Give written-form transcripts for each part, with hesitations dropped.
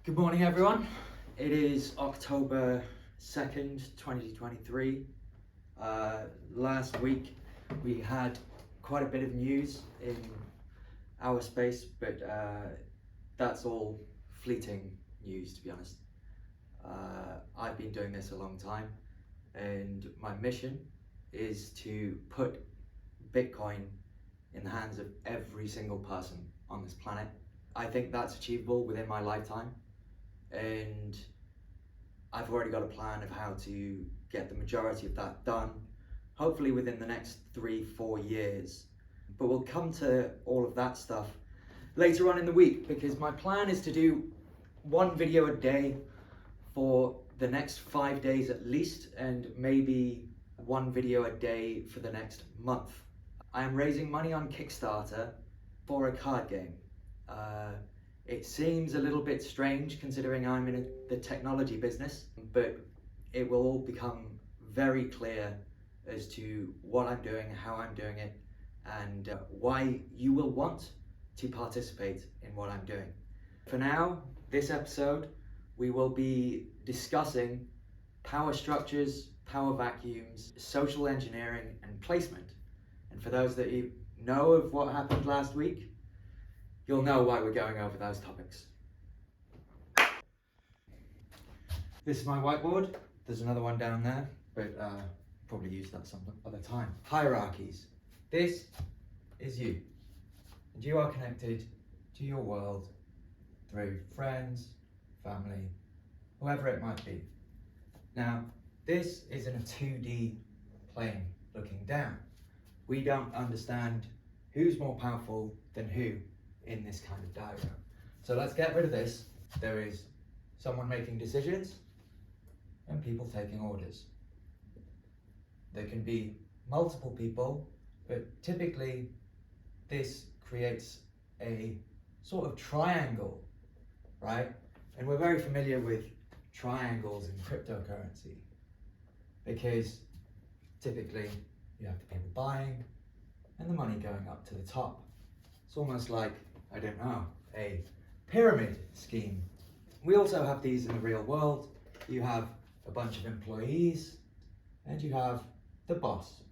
Good morning, everyone. It is October 2nd, 2023. Last week we had quite a bit of news in our space, but that's all fleeting news, to be honest. I've been doing this a long time, and my mission is to put Bitcoin in the hands of every single person on this planet. I think that's achievable within my lifetime. And I've already got a plan of how to get the majority of that done, hopefully within the next 3-4 years. But we'll come to all of that stuff later on in the week, because my plan is to do one video a day for the next 5 days at least, and maybe one video a day for the next month. I am raising money on Kickstarter for a card game. It seems a little bit strange considering I'm in the technology business, but it will all become very clear as to what I'm doing, how I'm doing it, and why you will want to participate in what I'm doing. For now, this episode, we will be discussing power structures, power vacuums, social engineering, and placement. And for those that you know of what happened last week, you'll know why we're going over those topics. This is my whiteboard. There's another one down there, but probably use that some other time. Hierarchies. This is you. And you are connected to your world through friends, family, whoever it might be. Now, this is in a 2D plane looking down. We don't understand who's more powerful than who in this kind of diagram. So let's get rid of this. There is someone making decisions and people taking orders. There can be multiple people, but typically this creates a sort of triangle, right? And we're very familiar with triangles in cryptocurrency, because typically you have the people buying and the money going up to the top. It's almost like, I don't know, a pyramid scheme. We also have these in the real world. You have a bunch of employees and you have the boss.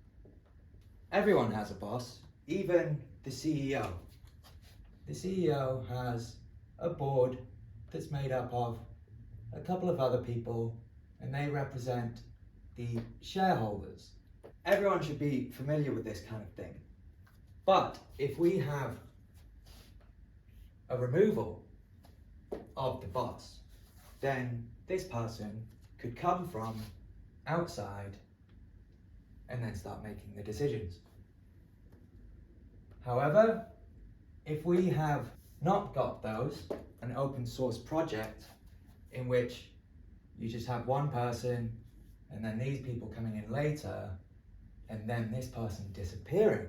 Everyone has a boss, even the CEO. The CEO has a board that's made up of a couple of other people, and they represent the shareholders. Everyone should be familiar with this kind of thing. But if we have a removal of the boss, then this person could come from outside and then start making the decisions. However, if we have not got those, an open source project in which you just have one person and then these people coming in later and then this person disappearing,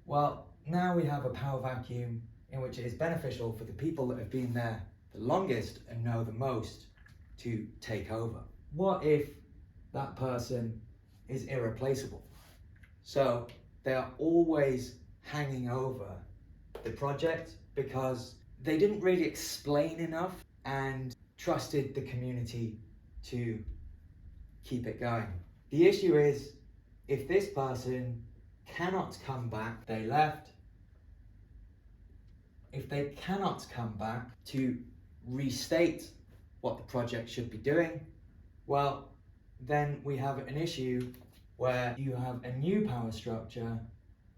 well, now we have a power vacuum in which it is beneficial for the people that have been there the longest and know the most to take over. What if that person is irreplaceable? So they are always hanging over the project because they didn't really explain enough and trusted the community to keep it going. The issue is, if this person cannot come back, they left. If they cannot come back to restate what the project should be doing, well, then we have an issue where you have a new power structure,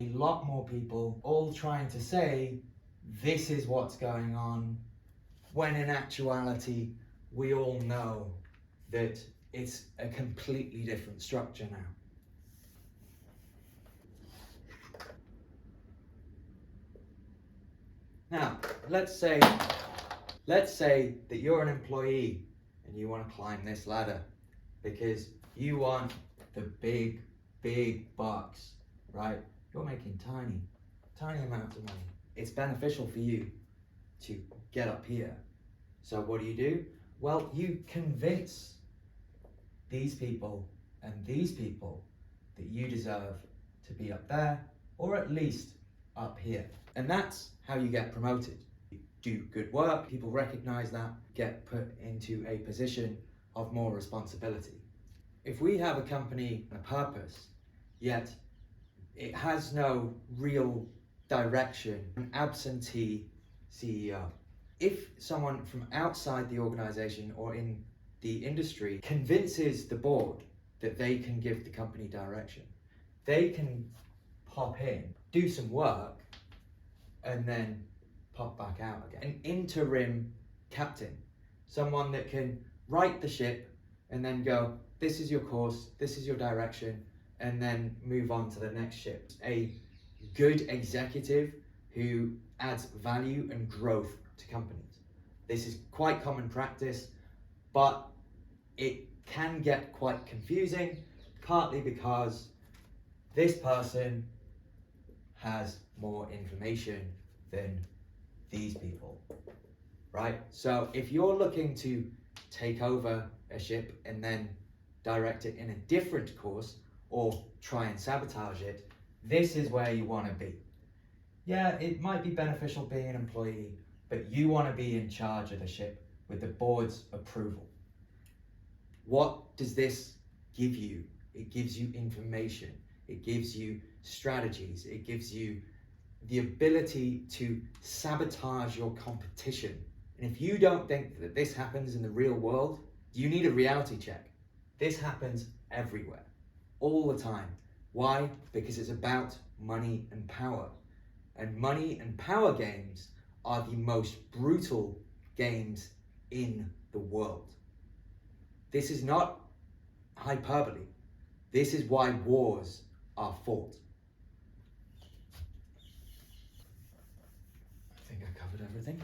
a lot more people all trying to say this is what's going on, when in actuality we all know that it's a completely different structure now. Now, let's say that you're an employee and you want to climb this ladder because you want the big bucks, right? You're making tiny amounts of money. It's beneficial for you to get up here. So what do? Well, you convince these people and these people that you deserve to be up there, or at least up here. And that's how you get promoted. do good work, people recognize that, get put into a position of more responsibility. If we have a company and a purpose, yet it has no real direction, an absentee CEO. If someone from outside the organization or in the industry convinces the board that they can give the company direction, they can pop in, do some work, and then pop back out again. An interim captain, someone that can right the ship and then go, this is your course, this is your direction, and then move on to the next ship. A good executive who adds value and growth to companies. This is quite common practice, but it can get quite confusing, partly because this person has more information than these people, right? So if you're looking to take over a ship and then direct it in a different course or try and sabotage it, this is where you want to be. Yeah, it might be beneficial being an employee, but you want to be in charge of the ship with the board's approval. What does this give you? It gives you information, it gives you strategies, it gives you the ability to sabotage your competition. And if you don't think that this happens in the real world, you need a reality check. This happens everywhere, all the time. Why? Because it's about money and power. And money and power games are the most brutal games in the world. This is not hyperbole. This is why wars are fought. I think I covered everything.